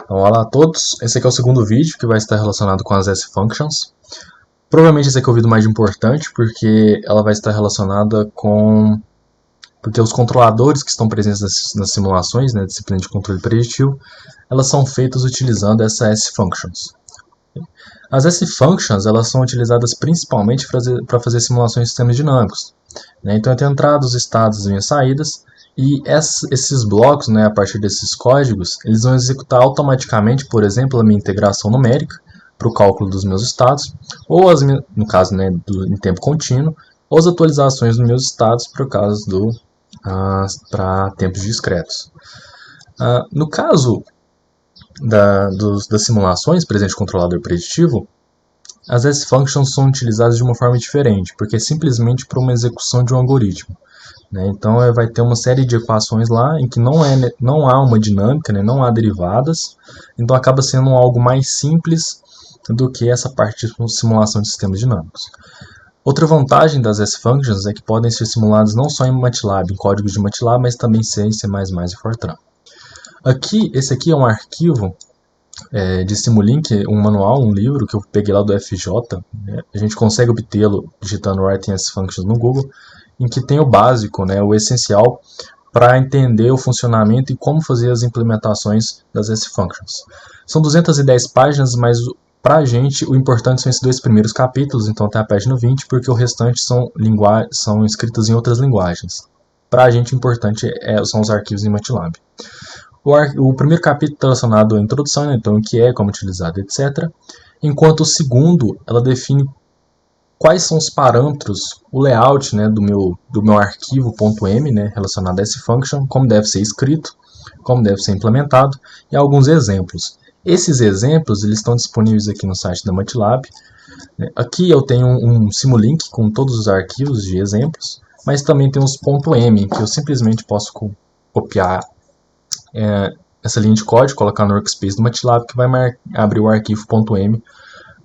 Então, olá a todos, esse aqui é o segundo vídeo que vai estar relacionado com as S-Functions. Provavelmente esse aqui é o vídeo mais importante, porque ela vai estar relacionada com... Porque os controladores que estão presentes nas simulações, né, disciplina de controle preditivo, elas são feitas utilizando essas S-Functions. As S-Functions elas são utilizadas principalmente para fazer simulações de sistemas dinâmicos. Né? Então eu tenho entradas, estados e minhas saídas, e esses blocos, né, a partir desses códigos, eles vão executar automaticamente, por exemplo, a minha integração numérica para o cálculo dos meus estados, ou no caso, né, em tempo contínuo, ou as atualizações dos meus estados para tempos discretos. No caso das simulações presente controlador preditivo, as S-Functions são utilizadas de uma forma diferente, porque é simplesmente para uma execução de um algoritmo. Né? Então vai ter uma série de equações lá em que não há uma dinâmica, né? Não há derivadas, então acaba sendo algo mais simples do que essa parte de simulação de sistemas dinâmicos. Outra vantagem das S-Functions é que podem ser simuladas não só em MATLAB, em códigos de MATLAB, mas também em C++ e Fortran. Esse aqui é um arquivo de Simulink, um manual, um livro que eu peguei lá do FJ. Né? A gente consegue obtê-lo digitando Writing S-Functions no Google, em que tem o básico, né, o essencial para entender o funcionamento e como fazer as implementações das S-Functions. São 210 páginas, mas para a gente o importante são esses dois primeiros capítulos, então até a página 20, porque o restante são escritos em outras linguagens. Para a gente o importante são os arquivos em MATLAB. O primeiro capítulo está relacionado à introdução, né, então o que é, como utilizado, etc. Enquanto o segundo, ela define quais são os parâmetros, o layout, né, do meu arquivo .m, né, relacionado a esse function, como deve ser escrito, como deve ser implementado, e alguns exemplos. Esses exemplos eles estão disponíveis aqui no site da MATLAB. Aqui eu tenho um Simulink com todos os arquivos de exemplos, mas também tem os .m, que eu simplesmente posso copiar essa linha de código, colocar no workspace do MATLAB, que vai abrir o arquivo .m,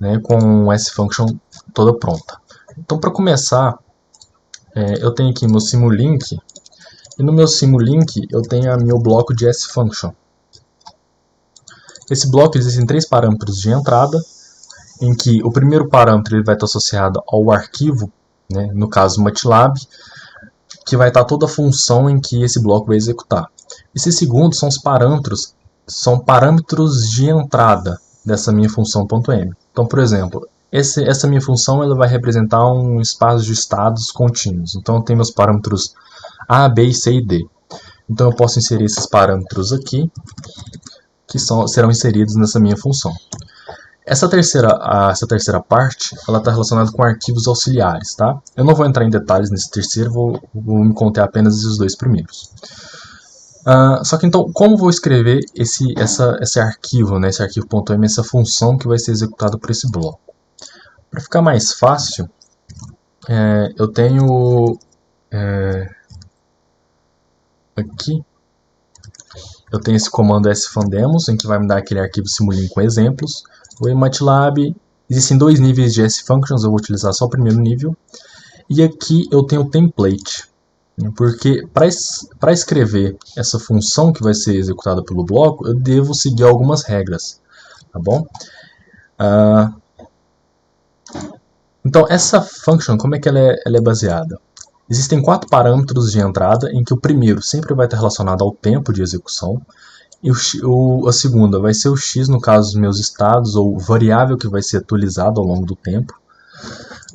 né, com essa function toda pronta. Então, para começar, eu tenho aqui meu Simulink, e no meu Simulink eu tenho meu bloco de S-Function. Esse bloco existem três parâmetros de entrada, em que o primeiro parâmetro ele vai estar associado ao arquivo, né, no caso MATLAB, que vai estar toda a função em que esse bloco vai executar. Esse segundo são parâmetros de entrada dessa minha função .m. Então, por exemplo, essa minha função ela vai representar um espaço de estados contínuos. Então, eu tenho meus parâmetros A, B, C e D. Então, eu posso inserir esses parâmetros aqui, que serão inseridos nessa minha função. Essa terceira parte ela está relacionada com arquivos auxiliares. Tá? Eu não vou entrar em detalhes nesse terceiro, vou me conter apenas esses dois primeiros. Só que então, como vou escrever esse arquivo, né, esse arquivo .m, essa função que vai ser executada por esse bloco? Para ficar mais fácil, eu tenho aqui, eu tenho esse comando sfundemos, em que vai me dar aquele arquivo Simulink com exemplos. O MATLAB, existem dois níveis de S-Functions, eu vou utilizar só o primeiro nível. E aqui eu tenho o template. Porque para escrever essa função que vai ser executada pelo bloco, eu devo seguir algumas regras, tá bom? Então essa function, como é que ela é baseada? Existem 4 parâmetros de entrada, em que o primeiro sempre vai estar relacionado ao tempo de execução, e a segunda vai ser o x, no caso dos meus estados, ou variável que vai ser atualizado ao longo do tempo.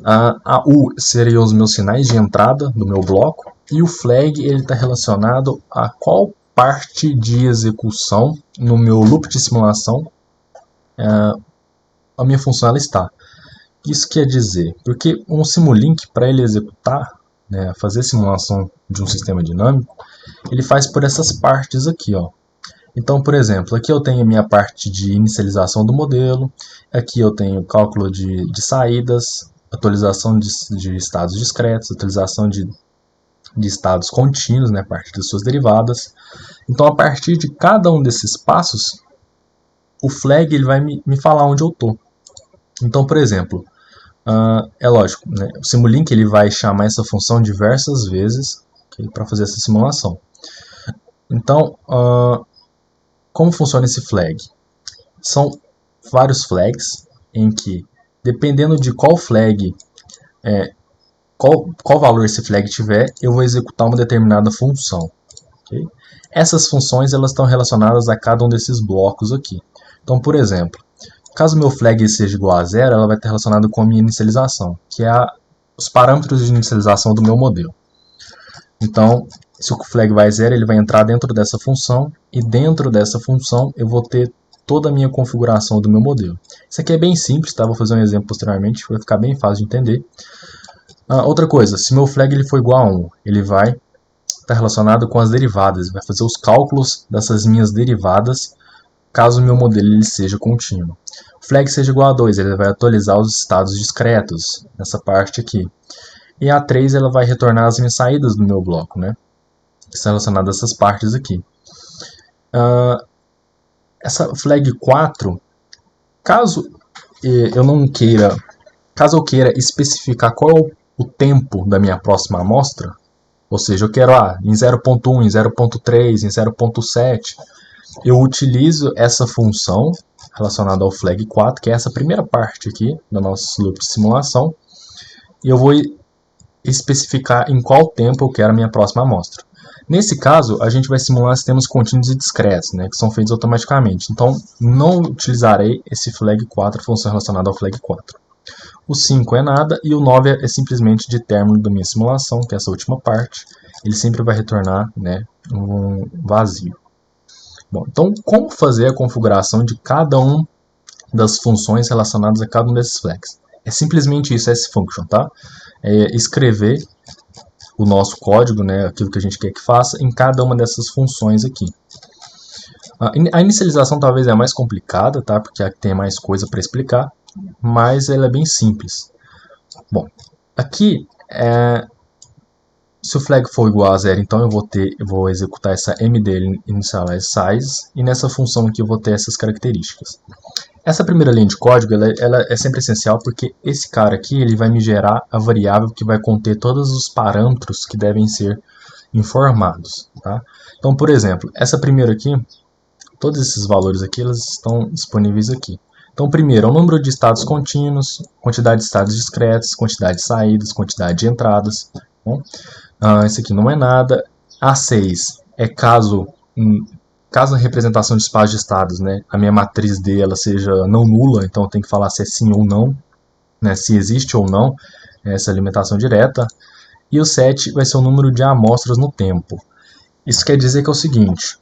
A U seriam os meus sinais de entrada do meu bloco, e o flag está relacionado a qual parte de execução no meu loop de simulação a minha função ela está. Isso quer dizer, porque um Simulink, para ele executar, né, fazer simulação de um sistema dinâmico, ele faz por essas partes aqui. Ó. Então, por exemplo, aqui eu tenho a minha parte de inicialização do modelo, aqui eu tenho cálculo de saídas, atualização de estados discretos, atualização de estados contínuos, né, a partir das suas derivadas. Então, a partir de cada um desses passos, o flag ele vai me falar onde eu estou. Então, por exemplo, é lógico, né, o Simulink ele vai chamar essa função diversas vezes para fazer essa simulação. Então, como funciona esse flag? são vários flags em que, dependendo de qual flag, qual valor esse flag tiver, eu vou executar uma determinada função. Okay? Essas funções elas estão relacionadas a cada um desses blocos aqui. Então, por exemplo, caso meu flag seja igual a 0, ela vai estar relacionada com a minha inicialização, que é os parâmetros de inicialização do meu modelo. Então, se o flag vai 0, ele vai entrar dentro dessa função, e dentro dessa função eu vou ter toda a minha configuração do meu modelo. Isso aqui é bem simples, tá? Vou fazer um exemplo posteriormente, vai ficar bem fácil de entender. Outra coisa, se meu flag ele for igual a 1, ele vai estar relacionado com as derivadas, vai fazer os cálculos dessas minhas derivadas, caso o meu modelo ele seja contínuo. O flag seja igual a 2, ele vai atualizar os estados discretos, nessa parte aqui. E a 3 ela vai retornar as minhas saídas do meu bloco, né? Que estão relacionadas a essas partes aqui. Essa flag 4, caso eu queira especificar qual é o tempo da minha próxima amostra, ou seja, eu quero em 0.1, em 0.3, em 0.7, eu utilizo essa função relacionada ao flag 4, que é essa primeira parte aqui do nosso loop de simulação, e eu vou especificar em qual tempo eu quero a minha próxima amostra. Nesse caso, a gente vai simular sistemas contínuos e discretos, né, que são feitos automaticamente. Então, não utilizarei esse flag 4, função relacionada ao flag 4. O 5 é nada e o 9 é simplesmente de término da minha simulação, que é essa última parte. Ele sempre vai retornar, né, um vazio. Bom, então, como fazer a configuração de cada um das funções relacionadas a cada um desses flags? É simplesmente isso, sfunction, tá? É escrever o nosso código, né, aquilo que a gente quer que faça, em cada uma dessas funções aqui. A inicialização talvez é a mais complicada, tá? Porque tem mais coisa para explicar, mas ela é bem simples. Bom, aqui, se o flag for igual a 0, então eu vou executar essa mdl initialize size, e nessa função aqui eu vou ter essas características. Essa primeira linha de código ela é sempre essencial porque esse cara aqui ele vai me gerar a variável que vai conter todos os parâmetros que devem ser informados. Tá? Então, por exemplo, essa primeira aqui, todos esses valores aqui eles estão disponíveis aqui. Então, primeiro é o número de estados contínuos, quantidade de estados discretos, quantidade de saídas, quantidade de entradas. Bom, esse aqui não é nada. A6 é caso a representação de espaço de estados, né, a minha matriz D ela seja não nula, então eu tenho que falar se é sim ou não, né, se existe ou não essa alimentação direta. E o 7 vai ser o número de amostras no tempo. Isso quer dizer que é o seguinte,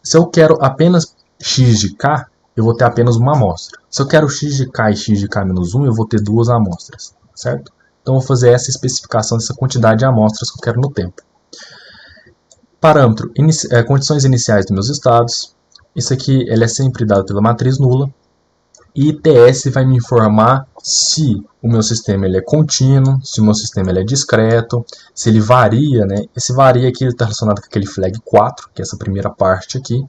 se eu quero apenas x de k, eu vou ter apenas uma amostra. Se eu quero x de k e x de k menos 1, eu vou ter duas amostras, certo? Então eu vou fazer essa especificação dessa quantidade de amostras que eu quero no tempo. Parâmetro, condições iniciais dos meus estados. Isso aqui ele é sempre dado pela matriz nula. E TS vai me informar se o meu sistema ele é contínuo, se o meu sistema ele é discreto, se ele varia, né? Esse varia aqui está relacionado com aquele flag 4, que é essa primeira parte aqui,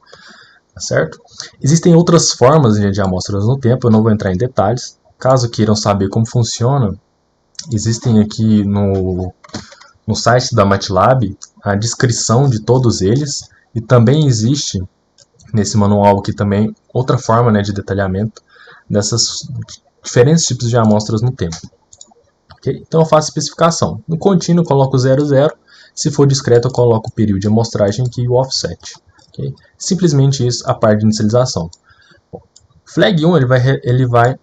tá certo? Existem outras formas de amostras no tempo, eu não vou entrar em detalhes. Caso queiram saber como funciona, existem aqui no site da MATLAB a descrição de todos eles, e também existe nesse manual aqui também outra forma, né, de detalhamento dessas diferentes tipos de amostras no tempo. Okay? Então eu faço especificação. No contínuo eu coloco 00, se for discreto eu coloco o período de amostragem aqui e o offset. Okay? Simplesmente isso, a parte de inicialização. Flag 1 ele vai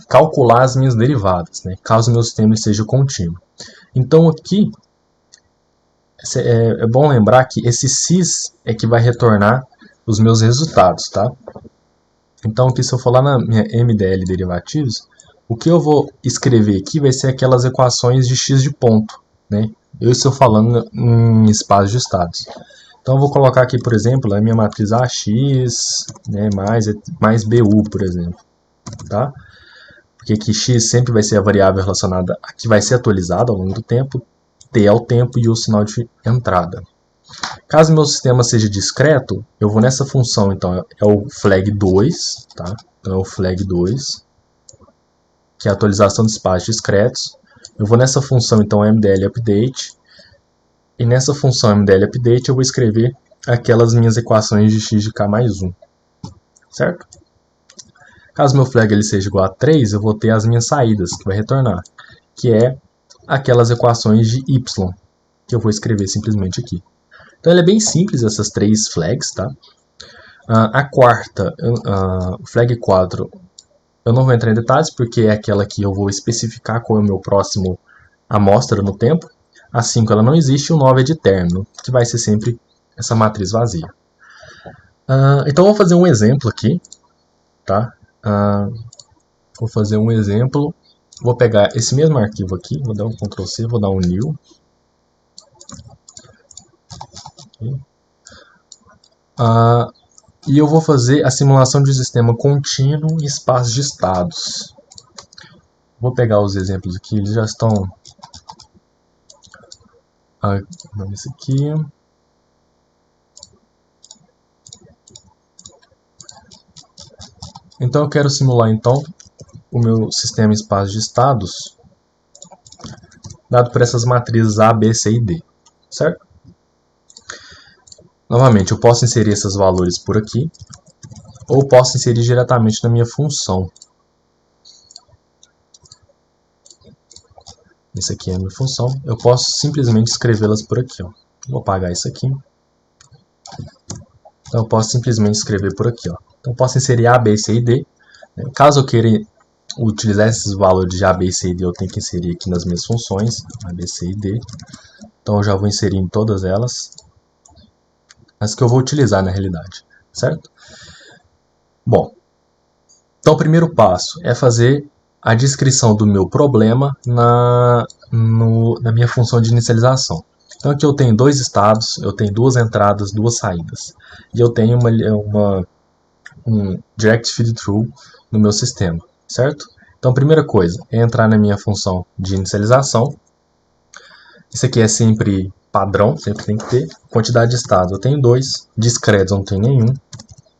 calcular as minhas derivadas, né, caso o meu sistema seja contínuo. Então aqui é bom lembrar que esse sys é que vai retornar os meus resultados, tá? Então aqui se eu for lá na minha MDL derivativos, o que eu vou escrever aqui vai ser aquelas equações de x de ponto, né? Eu estou falando em espaço de estados. Então eu vou colocar aqui, por exemplo, a minha matriz AX, né, mais BU, por exemplo, tá? Porque aqui x sempre vai ser a variável relacionada a que vai ser atualizada ao longo do tempo, t é o tempo e o sinal de entrada. Caso meu sistema seja discreto, eu vou nessa função, então é o flag 2, tá? Então é o flag 2, que é a atualização de espaços discretos. Eu vou nessa função, então, mdl update, e nessa função mdl update eu vou escrever aquelas minhas equações de x de k mais 1. certo? Caso meu flag ele seja igual a 3, eu vou ter as minhas saídas, que vai retornar, que é aquelas equações de y, que eu vou escrever simplesmente aqui. Então ele é bem simples, essas três flags, tá? A quarta, flag 4, eu não vou entrar em detalhes, porque é aquela que eu vou especificar qual é o meu próximo amostra no tempo. A 5 ela não existe, o 9 é de término, que vai ser sempre essa matriz vazia. Então vou fazer um exemplo aqui, tá? Vou fazer um exemplo, vou pegar esse mesmo arquivo aqui, vou dar um Ctrl C, vou dar um New. E eu vou fazer a simulação de sistema contínuo e espaço de estados. Vou pegar os exemplos aqui, eles já estão... esse aqui... Então eu quero simular então o meu sistema espaço de estados dado por essas matrizes A, B, C e D, certo? Novamente, eu posso inserir esses valores por aqui ou posso inserir diretamente na minha função. Esse aqui é a minha função. Eu posso simplesmente escrevê-las por aqui. Ó. Vou apagar isso aqui. Então eu posso simplesmente escrever por aqui. Ó. Então eu posso inserir A, B, C e D. Caso eu queira utilizar esses valores de A, B, C e D, eu tenho que inserir aqui nas minhas funções. A, B, C e D. Então eu já vou inserir em todas elas. As que eu vou utilizar na realidade. Certo? Bom. Então o primeiro passo é fazer a descrição do meu problema na minha função de inicialização. Então aqui eu tenho dois estados, eu tenho duas entradas, duas saídas. E eu tenho um direct feed through no meu sistema, certo? Então a primeira coisa é entrar na minha função de inicialização. Isso aqui é sempre padrão, sempre tem que ter. Quantidade de estados, eu tenho dois. Discretos, eu não tenho nenhum.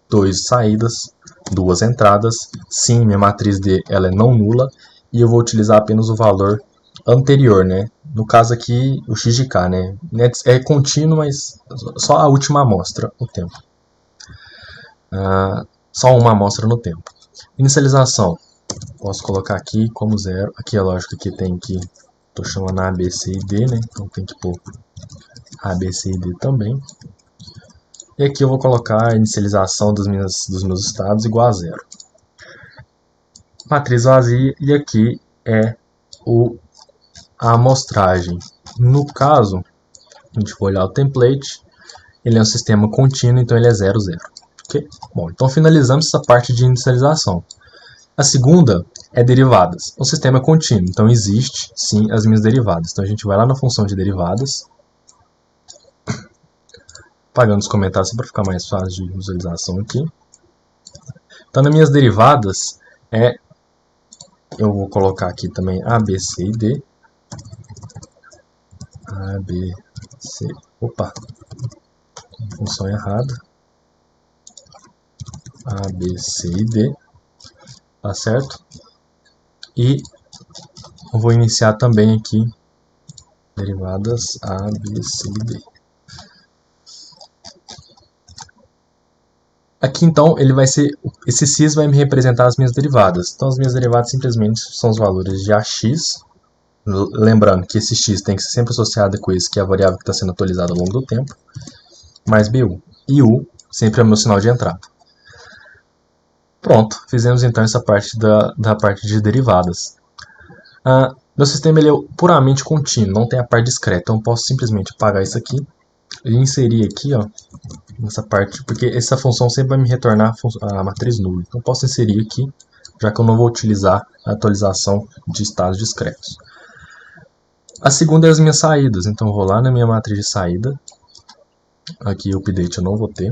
Duas saídas, duas entradas. Sim, minha matriz D ela é não nula. E eu vou utilizar apenas o valor anterior, né? No caso aqui, o x de k, né? É contínuo, mas só a última amostra, o tempo. Só uma amostra no tempo. Inicialização, posso colocar aqui como 0. Aqui é lógico que tem que... Estou chamando A, B, C e D, né? Então tem que pôr A, B, C e D também. E aqui eu vou colocar a inicialização dos meus estados igual a 0. Matriz vazia, e aqui é a amostragem. No caso, a gente for olhar o template, ele é um sistema contínuo, então ele é 0, 0. Okay? Bom, então finalizamos essa parte de inicialização. A segunda é derivadas. O sistema é contínuo, então existe sim as minhas derivadas. Então a gente vai lá na função de derivadas, apagando os comentários para ficar mais fácil de visualização aqui. Então nas minhas derivadas, eu vou colocar aqui também A, B, C e D. A, B, C... Opa! Função errada. A, B, C e D. Tá certo? E eu vou iniciar também aqui derivadas A, B, C e D. Aqui então ele vai ser, esse cis vai me representar as minhas derivadas. Então as minhas derivadas simplesmente são os valores de AX. Lembrando que esse x tem que ser sempre associado com isso, que é a variável que está sendo atualizada ao longo do tempo, mais BU. E U sempre é o meu sinal de entrada. Pronto, fizemos então essa parte da parte de derivadas. Meu sistema ele é puramente contínuo, não tem a parte discreta, então eu posso simplesmente apagar isso aqui e inserir aqui, ó, nessa parte, porque essa função sempre vai me retornar a matriz nula. Então eu posso inserir aqui, já que eu não vou utilizar a atualização de estados discretos. A segunda é as minhas saídas, então eu vou lá na minha matriz de saída, aqui o update eu não vou ter.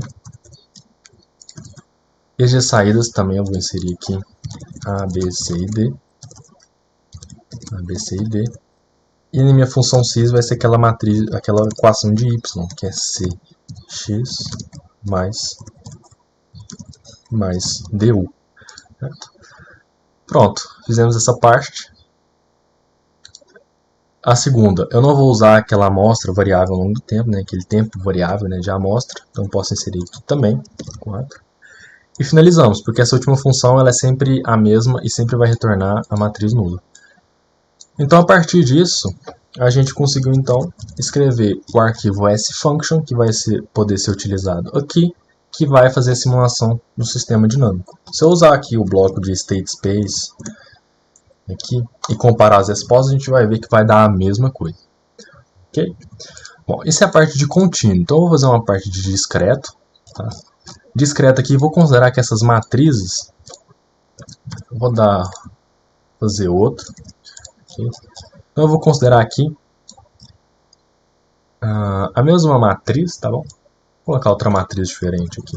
E as de saídas também eu vou inserir aqui A, B, C e D. A, B, C e D. E na minha função cis vai ser aquela matriz, aquela equação de y, que é CX mais DU. Certo? Pronto, fizemos essa parte. A segunda, eu não vou usar aquela amostra variável ao longo do tempo, né, aquele tempo variável, né, de amostra, então posso inserir aqui também, 4. E finalizamos, porque essa última função ela é sempre a mesma e sempre vai retornar a matriz nula. Então, a partir disso, a gente conseguiu então escrever o arquivo sfunction, que vai poder ser utilizado aqui, que vai fazer a simulação do sistema dinâmico. Se eu usar aqui o bloco de state space aqui, e comparar as respostas, a gente vai ver que vai dar a mesma coisa. Ok? Bom, isso é a parte de contínuo. Então, eu vou fazer uma parte de discreto. Tá? Discreto aqui, vou considerar que essas matrizes, vou fazer outro. Okay? Então, eu vou considerar aqui a mesma matriz, tá bom? Vou colocar outra matriz diferente aqui.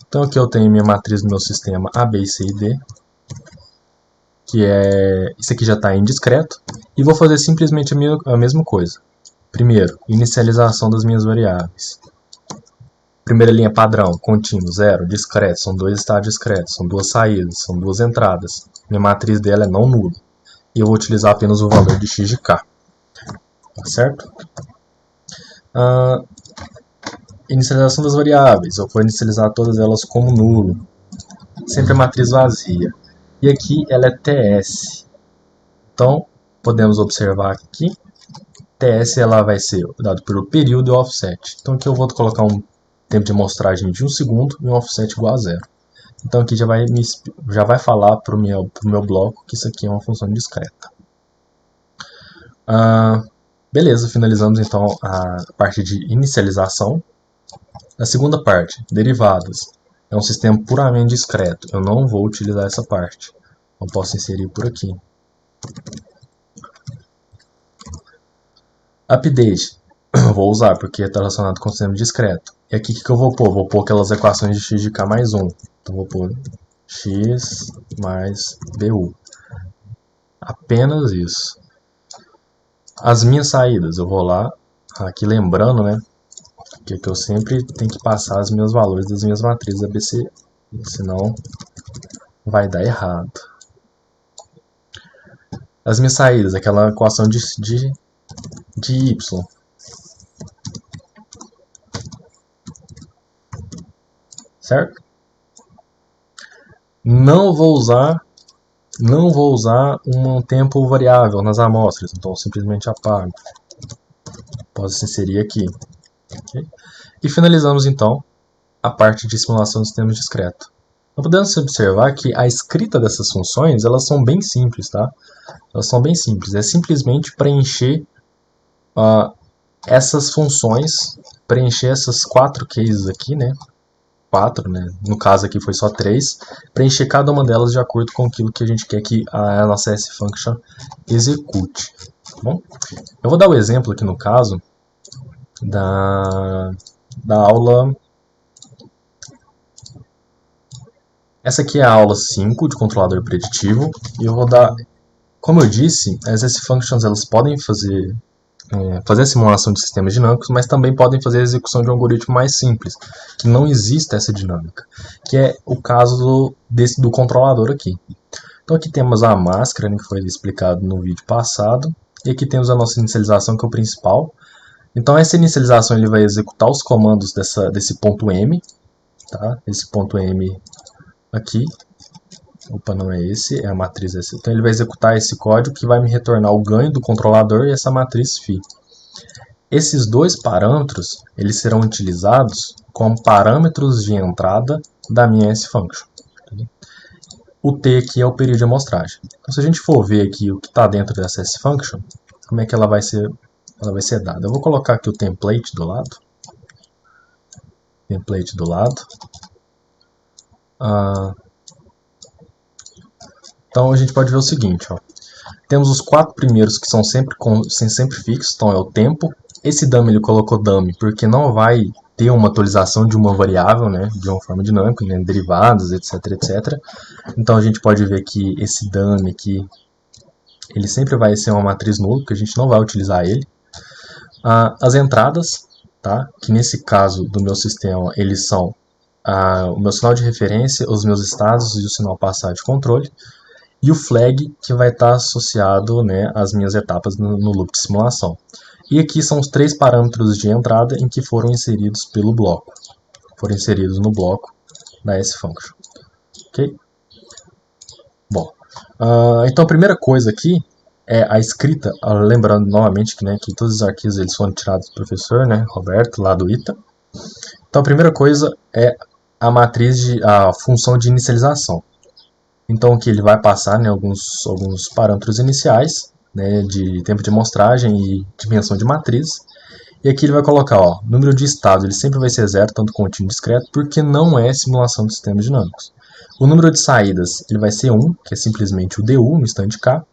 Então, aqui eu tenho minha matriz do meu sistema A, B, C e D, que é... Isso aqui já está em discreto. E vou fazer simplesmente a mesma coisa. Primeiro, inicialização das minhas variáveis. Primeira linha padrão, contínuo, 0, discreto, são dois estados discretos, são duas saídas, são duas entradas. Minha matriz dela é não nula. E eu vou utilizar apenas o valor de x de k. Tá certo? Inicialização das variáveis, eu vou inicializar todas elas como nulo. Sempre a matriz vazia. E aqui ela é TS. Então, podemos observar aqui, TS ela vai ser dado pelo período e offset. Então aqui eu vou colocar um tempo de amostragem de 1 segundo e um offset igual a 0. Então aqui já vai falar para o meu bloco que isso aqui é uma função discreta. Beleza, finalizamos então a parte de inicialização. A segunda parte, derivadas. É um sistema puramente discreto. Eu não vou utilizar essa parte. Eu posso inserir por aqui. Update. Eu vou usar porque está relacionado com o sistema discreto. E aqui o que eu vou pôr? Vou pôr aquelas equações de x de k mais 1. Então vou pôr x mais bu. Apenas isso. As minhas saídas, eu vou lá, aqui lembrando, né, que eu sempre tenho que passar os meus valores das minhas matrizes ABC, senão vai dar errado. As minhas saídas, aquela equação de y. Certo? Não vou usar um tempo variável nas amostras, então simplesmente apago. Posso inserir aqui. Okay? E finalizamos então a parte de simulação de sistemas discretos. Então, podemos observar que a escrita dessas funções elas são bem simples, tá? Elas são bem simples. É simplesmente preencher essas funções, preencher essas 4 cases aqui, né? 4, né? No caso aqui foi só 3, preencher cada uma delas de acordo com aquilo que a gente quer que a nossa sfunction execute. Tá bom? Eu vou dar o exemplo aqui no caso da aula. Essa aqui é a aula 5 de controlador preditivo e eu vou dar, como eu disse, as sfunctions elas podem fazer a simulação de sistemas dinâmicos, mas também podem fazer a execução de um algoritmo mais simples, que não existe essa dinâmica, que é o caso do controlador aqui. Então aqui temos a máscara, né, que foi explicado no vídeo passado, e aqui temos a nossa inicialização, que é o principal. Então essa inicialização ele vai executar os comandos desse ponto M, tá? Esse ponto M aqui. Opa, não é esse, é a matriz essa. Então ele vai executar esse código que vai me retornar o ganho do controlador e essa matriz φ. Esses dois parâmetros eles serão utilizados como parâmetros de entrada da minha sfunction. O t aqui é o período de amostragem. Então, se a gente for ver aqui o que está dentro dessa sfunction, como é que ela vai ser dada? Eu vou colocar aqui o template do lado. Então a gente pode ver o seguinte, ó. Temos os 4 primeiros que são sempre fixos, então é o tempo. Esse dummy ele colocou dummy porque não vai ter uma atualização de uma variável, né, de uma forma dinâmica, né, derivadas, etc, etc. Então a gente pode ver que esse dummy aqui, ele sempre vai ser uma matriz nula, porque a gente não vai utilizar ele. As entradas, tá, que nesse caso do meu sistema, eles são o meu sinal de referência, os meus estados e o sinal passado de controle. E o flag, que vai estar associado, né, às minhas etapas no loop de simulação. E aqui são os 3 parâmetros de entrada em que foram inseridos pelo bloco. foram inseridos no bloco da S-Function. Ok? Bom, então a primeira coisa aqui é a escrita, lembrando novamente que, né, que todos os arquivos eles foram tirados do professor, né, Roberto, lá do ITA. Então a primeira coisa é a função de inicialização. Então aqui ele vai passar, né, alguns parâmetros iniciais, né, de tempo de amostragem e dimensão de matriz. E aqui ele vai colocar, ó, número de estados, ele sempre vai ser zero, tanto contínuo discreto, porque não é simulação de sistemas dinâmicos. O número de saídas, ele vai ser 1, que é simplesmente o DU no instante K.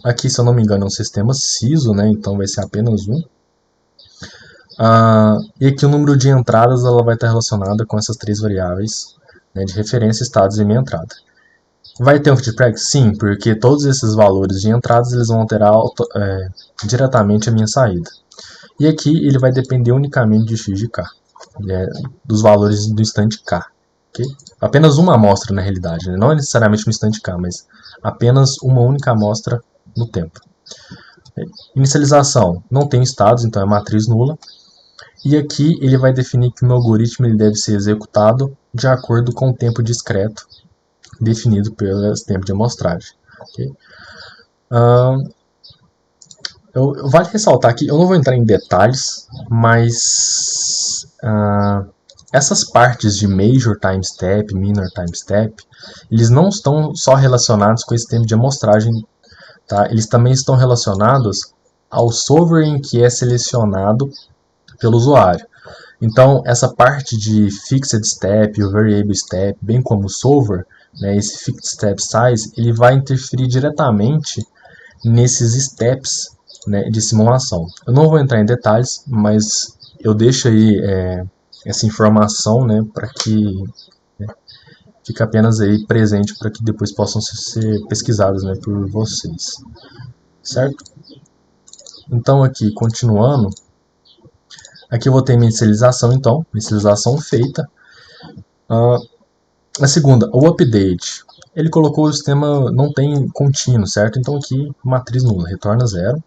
Aqui, se eu não me engano, é um sistema CISO, né, então vai ser apenas 1. E aqui o número de entradas ela vai estar relacionada com essas três variáveis, né, de referência, estados e minha entrada. Vai ter um feedback? Sim, porque todos esses valores de entradas eles vão alterar diretamente a minha saída. E aqui ele vai depender unicamente de x de k, dos valores do instante k. Okay? Apenas uma amostra na realidade, né? Não é necessariamente no instante k, mas apenas uma única amostra no tempo. Inicialização, não tem estados, então é matriz nula. E aqui ele vai definir que o meu algoritmo ele deve ser executado de acordo com o tempo discreto definido pelo tempo de amostragem. Okay? Vale ressaltar que eu não vou entrar em detalhes, mas essas partes de Major Time Step, Minor Time Step, eles não estão só relacionados com esse tempo de amostragem, tá? Eles também estão relacionados ao solver em que é selecionado pelo usuário. Então, essa parte de Fixed Step, o Variable Step, bem como o solver, né, esse Fixed Step Size, ele vai interferir diretamente nesses steps, né, de simulação. Eu não vou entrar em detalhes, mas eu deixo aí essa informação, né, para que fique apenas aí presente para que depois possam ser pesquisadas, né, por vocês. Certo? Então aqui, continuando, aqui eu vou ter minha inicialização, então, inicialização feita. A segunda, o update. Ele colocou o sistema não tem contínuo, certo? Então aqui, matriz nula, retorna 0.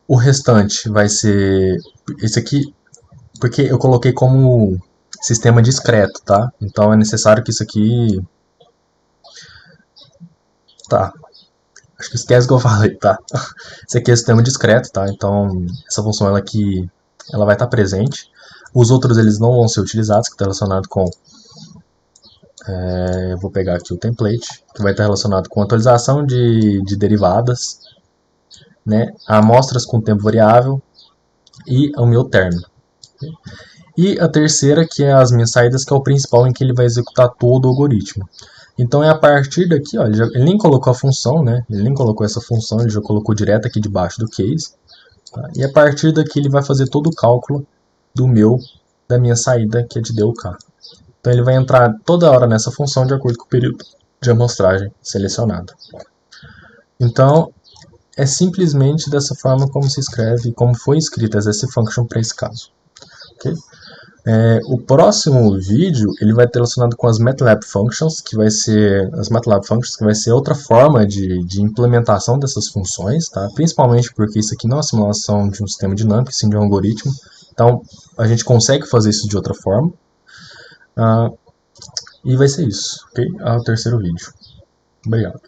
O restante vai ser esse aqui, porque eu coloquei como sistema discreto, tá? Então é necessário que isso aqui... Tá, acho que esquece que eu falei, tá? Esse aqui é sistema discreto, tá? Então essa função ela aqui, ela vai estar presente. Os outros eles não vão ser utilizados, que está relacionado com... eu vou pegar aqui o template, que vai estar relacionado com atualização de derivadas, né, amostras com tempo variável e o meu término. E a terceira, que é as minhas saídas, que é o principal em que ele vai executar todo o algoritmo. Então é a partir daqui, ó, ele nem colocou a função, né, ele nem colocou essa função, ele já colocou direto aqui debaixo do case. Tá? E a partir daqui ele vai fazer todo o cálculo da minha saída, que é de DUK. Então ele vai entrar toda hora nessa função de acordo com o período de amostragem selecionado. Então, é simplesmente dessa forma como se escreve, como foi escrita essa S-Function para esse caso. Okay? O próximo vídeo ele vai ter relacionado com as MATLAB Functions, que vai ser outra forma de implementação dessas funções, tá? Principalmente porque isso aqui não é uma simulação de um sistema dinâmico, sim de um algoritmo. Então a gente consegue fazer isso de outra forma. E vai ser isso, ok? Ao terceiro vídeo. Obrigado.